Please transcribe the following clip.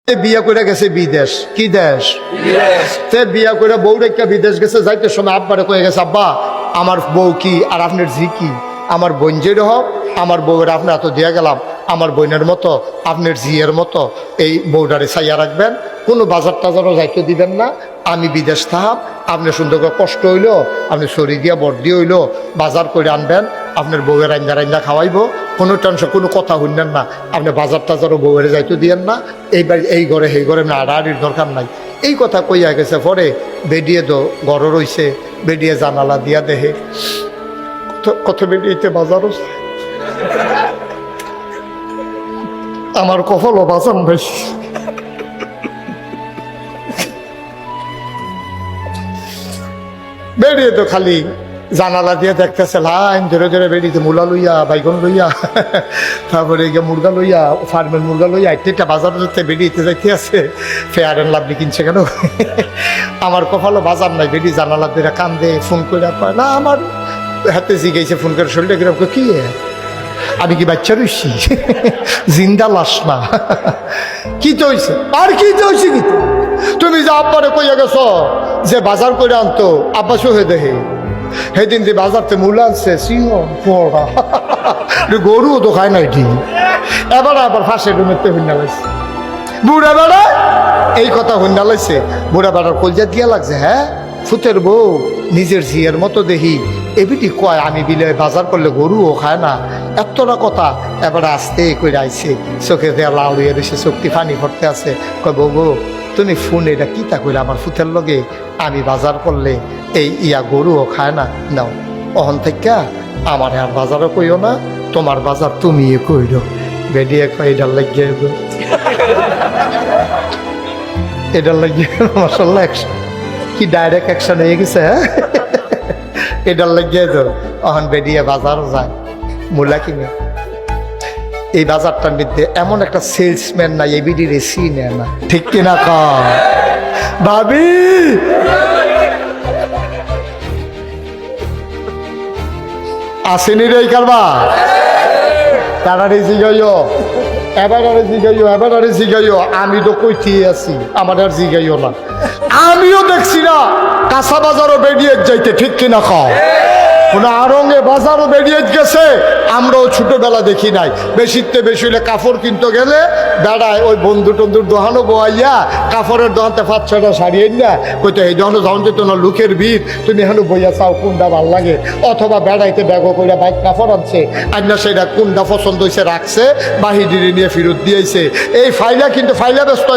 বিয়া করে গেছে বিদেশ। কি দেশ? তে বিয়া করে বউ রেখা বিদেশ গেছে। যাইতে সময় আব্বারে কয়ে গেছে, আব্বা আমার বউ কি আর আপনার জি কি? আমার বোন যে হোক, আমার বউয়ের আপনি এত দিয়ে গেলাম, আমার বোনের মতো আপনার জিয়ের মতো এই বউটারে ছাইয়া রাখবেন, কোনো বাজার টাজারও যাইতে দিবেন না। আমি বিদেশ থাম, আপনি সুন্দর করে কষ্ট হইলো, আপনি শরীর দিয়া বর্দি হইলো বাজার করে আনবেন, আপনার বউয়ের রান্না রান্না খাওয়াইবো, কোনো টেনশন, কোনো কথা শুনবেন না। আপনি বাজার টাজারও বউয়ের যাইতে দিয়েন না। এইবার এই ঘরে সেই ঘরে আড়াআড়ির দরকার নাই। এই কথা কইয়া গেছে। পরে বেডিয়ে তো ঘর রইছে, বেডিয়ে জানালা দিয়া দেহে কত বেডিয়েতে বাজারও আমার কপালও বাঁচান বেশি। বেরিয়ে তো খালি জানালা দিয়ে দেখতেছে লাইন ধরে ধরে বেরিয়েছে, মূলা লইয়া, বাইগন লইয়া, তারপরে গিয়ে মুরগা লইয়া, ফার্মের মুরগা লইয়া, একটা বাজার যাতে বেরিয়েতে যাইতে আছে। ফেয়ার অ্যান্ড লাভলি কিনছে কেন? আমার কপালও বাজার নাই। বেরি জানালা দিয়ে কান্দে, ফোন করে পায় না, আমার হাতে জিগাইছে ফোন করে, শরীরটা কিরকম? কি আমি কি বাচ্চা রইছি? জিন্দা লাশ না। কি তো হইছে? আর কি তো হইছে? কি তুমি যে আব্বারে কইয়া গেছ যে বাজার করে আনতো, আব্বা সহে দেহে সেদিন যে বাজারতে মূল আনছে সিংহ পড়া গরুও তো খায় না। এটি এবার আবার ফাঁসে রুমেতে হুন্ডা লাগছে বুড়া বেড়া। এই কথা হুন্ডা লাগছে, বুড়া বেড়ার কলজা দিয়া লাগছে। হ্যাঁ, ফুতের বউ নিজের জিয়ের মতো দেখি এবিটি কয় আমি বিলে বাজার করলে গরুও খায় না, এতটা কথা। এবার আসতে করে আইছে, চোখে দেয়া লাল হয়ে রয়েছে, চোখটি ফানি পড়তে আছে। কয় বউ তুমি ফোন এটা কিতা কইলে আমার ফুতের লগে আমি বাজার করলে এই ইয়া গরুও খায় না। নাও অহন থেকে আমার আর বাজারও কইও না, তোমার বাজার তুমি কইরো। বেডিয়ে কয় এটার লাগিয়ে এটার লাগিয়ে মাসাল্লাহ অ্যাকশন, কি ডাইরেক্ট অ্যাকশন হয়ে গেছে। হ্যাঁ, এটার লাগিয়ে তো অহন বেডিয়ে বাজারও যায় মূলা কিনে। এই বাজারটার মধ্যে এমন একটা সেলসম্যান নাই এবিডি রেসি নেয় না, ঠিক কিনা? ভাবি আসেনি রে কারবা, তাড়াতাড়ি জিগাইও, এবারে জিগাইও, এবারে জিগাইও। আমি তো কইতে আছি, আমার আর জিগাইও না। আমিও দেখছি না কাঁচা বাজারও বেরিয়ে যাইতে, ঠিক কিনা? কোনো আরঙ্গে বাজারও বেরিয়ে গেছে, আমরাও ছোটবেলা দেখি নাই। বেশিতে বেশি হলে কাপড় কিনতে গেলে বেড়ায় ওই বন্ধু টন্ধুর দোহানো বইয়া কাপড়ের দোহানতে 5-6টা শাড়ি না কইতো এই দোহানো যখন যেত না লুকের ভিড়, তুমি এখানে বইয়া চাও কোনটা ভাল লাগে, অথবা বেড়াইতে ব্যাগও করে বাইক কাপড় আনছে আর না সেটা কোনটা পছন্দ হয়েছে রাখছে, বাহিরে নিয়ে ফেরত দিয়েছে। এই ফাইলা কিন্তু ফাইলা ব্যস্ত